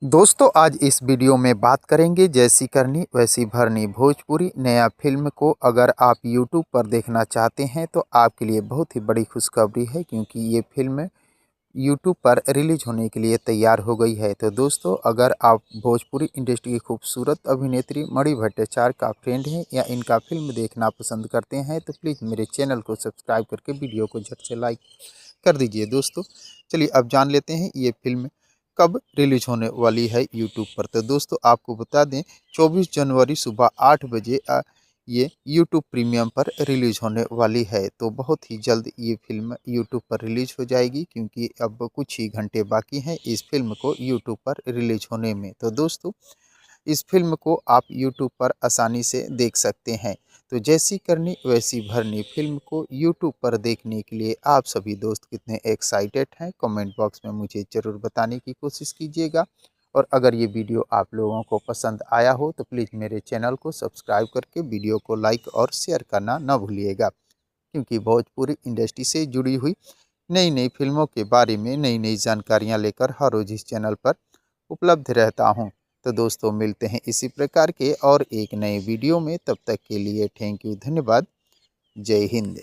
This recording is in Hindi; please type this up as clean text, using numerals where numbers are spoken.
दोस्तों आज इस वीडियो में बात करेंगे जैसी करनी वैसी भरनी भोजपुरी नया फिल्म को अगर आप यूट्यूब पर देखना चाहते हैं तो आपके लिए बहुत ही बड़ी खुशखबरी है, क्योंकि ये फिल्म यूट्यूब पर रिलीज होने के लिए तैयार हो गई है। तो दोस्तों अगर आप भोजपुरी इंडस्ट्री की खूबसूरत अभिनेत्री मणि भट्टाचार्य का फ्रेंड हैं या इनका फिल्म देखना पसंद करते हैं तो प्लीज़ मेरे चैनल को सब्सक्राइब करके वीडियो को झट से लाइक कर दीजिए। दोस्तों चलिए अब जान लेते हैं ये फिल्म कब रिलीज होने वाली है यूट्यूब पर। तो दोस्तों आपको बता दें 24 जनवरी सुबह 8 बजे ये यूट्यूब प्रीमियम पर रिलीज होने वाली है। तो बहुत ही जल्द ये फिल्म यूट्यूब पर रिलीज हो जाएगी, क्योंकि अब कुछ ही घंटे बाकी हैं इस फिल्म को यूट्यूब पर रिलीज होने में। तो दोस्तों इस फिल्म को आप यूट्यूब पर आसानी से देख सकते हैं। तो जैसी करनी वैसी भरनी फिल्म को यूट्यूब पर देखने के लिए आप सभी दोस्त कितने एक्साइटेड हैं, कमेंट बॉक्स में मुझे ज़रूर बताने की कोशिश कीजिएगा। और अगर ये वीडियो आप लोगों को पसंद आया हो तो प्लीज़ मेरे चैनल को सब्सक्राइब करके वीडियो को लाइक और शेयर करना ना भूलिएगा, क्योंकि भोजपुरी इंडस्ट्री से जुड़ी हुई नई नई फिल्मों के बारे में नई नई जानकारियाँ लेकर हर रोज़ इस चैनल पर उपलब्ध रहता हूँ। तो दोस्तों मिलते हैं इसी प्रकार के और एक नए वीडियो में, तब तक के लिए थैंक यू, धन्यवाद, जय हिंद।